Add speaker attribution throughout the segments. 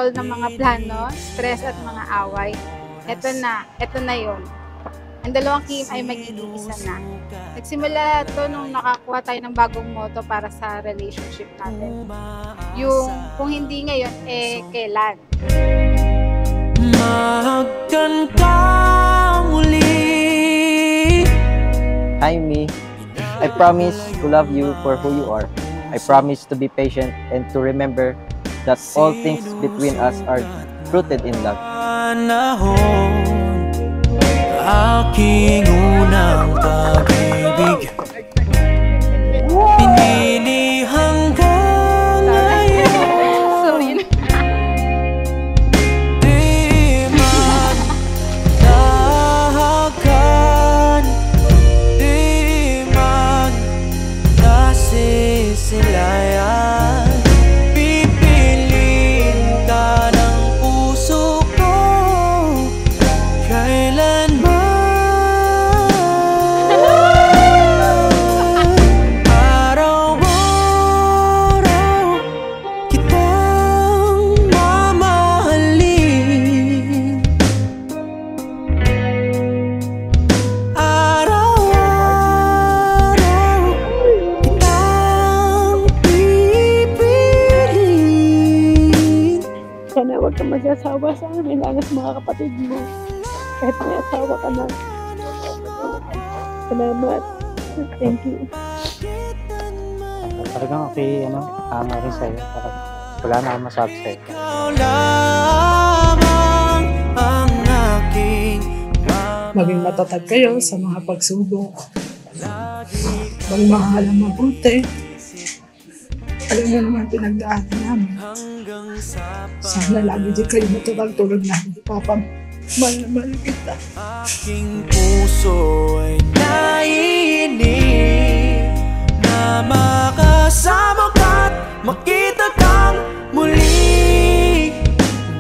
Speaker 1: tungkol ng mga plano, stress at mga away. Ito na yon. Ang dalawang Kim ay magiging isa na. Nagsimula ito nung nakakuha tayo ng bagong motto para sa relationship natin. Yung kung hindi ngayon, kailan?
Speaker 2: Mahagkan ka muli.
Speaker 3: Hi, me. I promise to love you for who you are. I promise to be patient and to remember that all things between us are rooted in love.
Speaker 2: Aking unang pag-ibig, pinili hanggang ngayon.
Speaker 1: So, yun.
Speaker 2: Di man dahagan, di man nasisilayan, pipiliin ka ng puso ko kailanman. Araw-araw kitang mamahalin. Araw-araw kitang pipiliin.
Speaker 4: Sana huwag kang magsasawa sa amin, lalo sa mga kapatid mo. Kahit may asawa ka na. Salamat. Thank you.
Speaker 5: Talagang hanga rin sa'yo. Parang wala na akong masabi sa'yo.
Speaker 2: Ikaw lamang ang aking
Speaker 4: Maging matatag kayo sa mga pagsubok. Magmahal ang mabuti. Alam mo naman pinagdaanan namin.
Speaker 2: hanggang sa
Speaker 4: Sana lagi di kayo matatag tulad namin. Papa, mahal na mahal kita.
Speaker 2: aking puso ay naiinip na makasama ka't makita kang muli.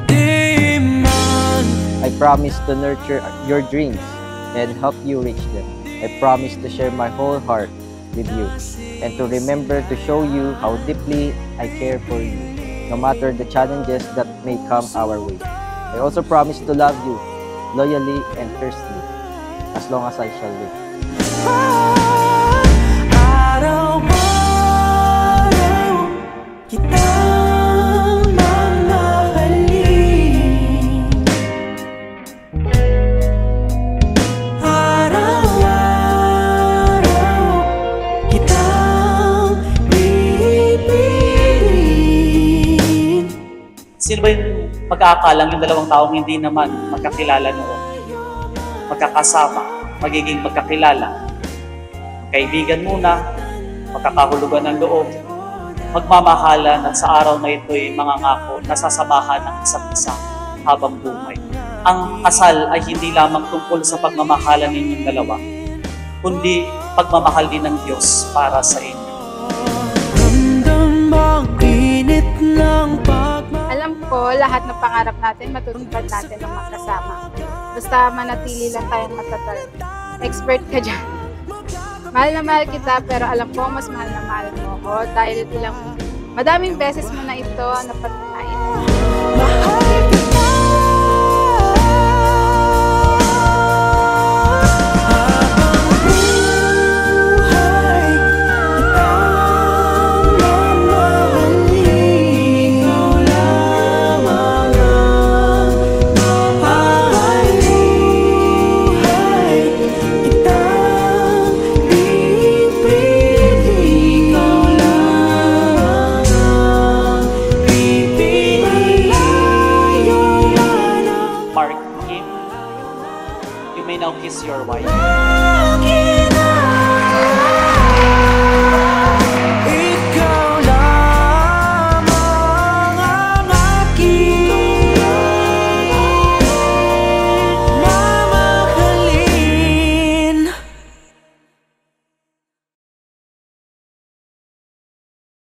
Speaker 2: Di man
Speaker 3: I promise to nurture your dreams and help you reach them. I promise to share my whole heart with you and to remember to show you how deeply I care for you, no matter the challenges that may come our way. I also promise to love you loyally and fiercely as long as I shall live.
Speaker 2: araw-araw kitang mamahalin. Araw-araw kitang pipiliin.
Speaker 6: Sino ba yung mag-aakalang yung dalawang taong hindi naman magkakilala noon? Magkakasama, magiging magkakilala. Kaibigan muna, magkakahulugan ng loob, magmamahalan at sa araw na ito'y mangangako na sasamahan ng isa't isa habang buhay. Ang kasal ay hindi lamang tungkol sa pagmamahalan ninyong dalawa, kundi pagmamahal din ng Diyos para sa inyo.
Speaker 2: Ramdam ang init ng
Speaker 1: Alam ko, lahat ng pangarap natin, matutupad natin ng magkasama. Basta manatili lang tayong matatag. Expert ka dyan. Mahal na mahal kita, pero alam ko, mas mahal na mahal mo ako dahil madaming beses mo na ito napatunayan.